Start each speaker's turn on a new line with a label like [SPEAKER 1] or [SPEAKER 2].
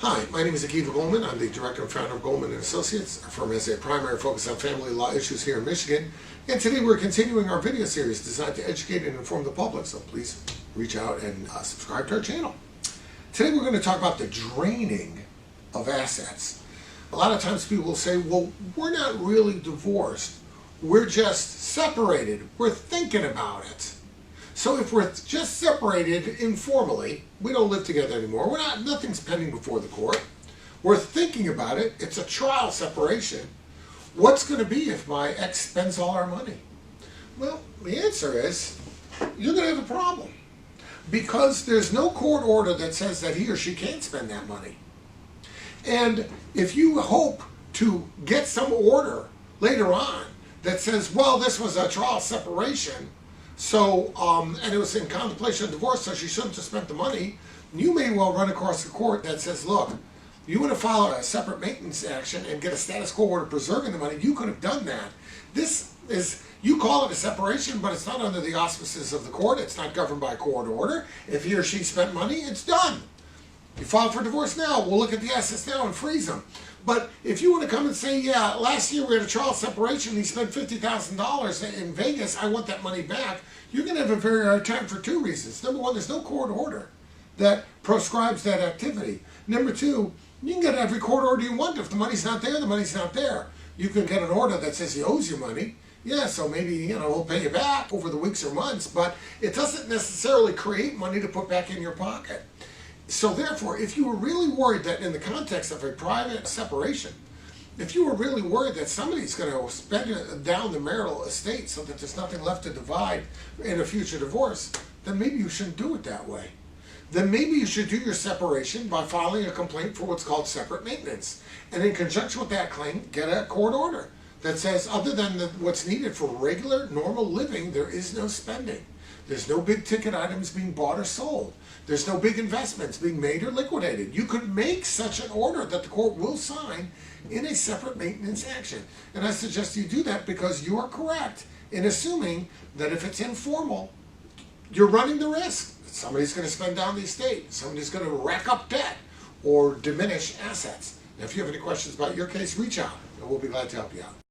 [SPEAKER 1] Hi, my name is Goldman. I'm the director and founder of Goldman & Associates. Our firm has a primary focus on family law issues here in Michigan. And today we're continuing our video series designed to educate and inform the public. So please reach out and subscribe to our channel. Today we're going to talk about the draining of assets. A lot of times people will say, well, we're not really divorced. We're just separated. We're thinking about it. So if we're just separated informally, we don't live together anymore, nothing's pending before the court, we're thinking about it, it's a trial separation, what's going to be if my ex spends all our money? Well, the answer is, you're going to have a problem. Because there's no court order that says that he or she can't spend that money. And if you hope to get some order later on that says, well, this was a trial separation, so, and it was in contemplation of divorce, so she shouldn't have spent the money, you may well run across a court that says, look, you want to file a separate maintenance action and get a status quo order preserving the money, you could have done that. This is, you call it a separation, but it's not under the auspices of the court, it's not governed by a court order. If he or she spent money, it's done. You file for divorce now, we'll look at the assets now and freeze them. But if you want to come and say, yeah, last year we had a trial separation, he spent $50,000 in Vegas, I want that money back, you're going to have a very hard time for two reasons. Number one, there's no court order that proscribes that activity. Number two, you can get every court order you want. If the money's not there, the money's not there. You can get an order that says he owes you money. Yeah, so maybe, we'll pay you back over the weeks or months, but it doesn't necessarily create money to put back in your pocket. So therefore, if you were really worried that in the context of a private separation, if you were really worried that somebody's going to spend down the marital estate so that there's nothing left to divide in a future divorce, then maybe you shouldn't do it that way. Then maybe you should do your separation by filing a complaint for what's called separate maintenance. And in conjunction with that claim, get a court order that says other than what's needed for regular, normal living, there is no spending. There's no big ticket items being bought or sold. There's no big investments being made or liquidated. You could make such an order that the court will sign in a separate maintenance action. And I suggest you do that because you are correct in assuming that if it's informal, you're running the risk that somebody's going to spend down the estate, somebody's going to rack up debt or diminish assets. Now, if you have any questions about your case, reach out and we'll be glad to help you out.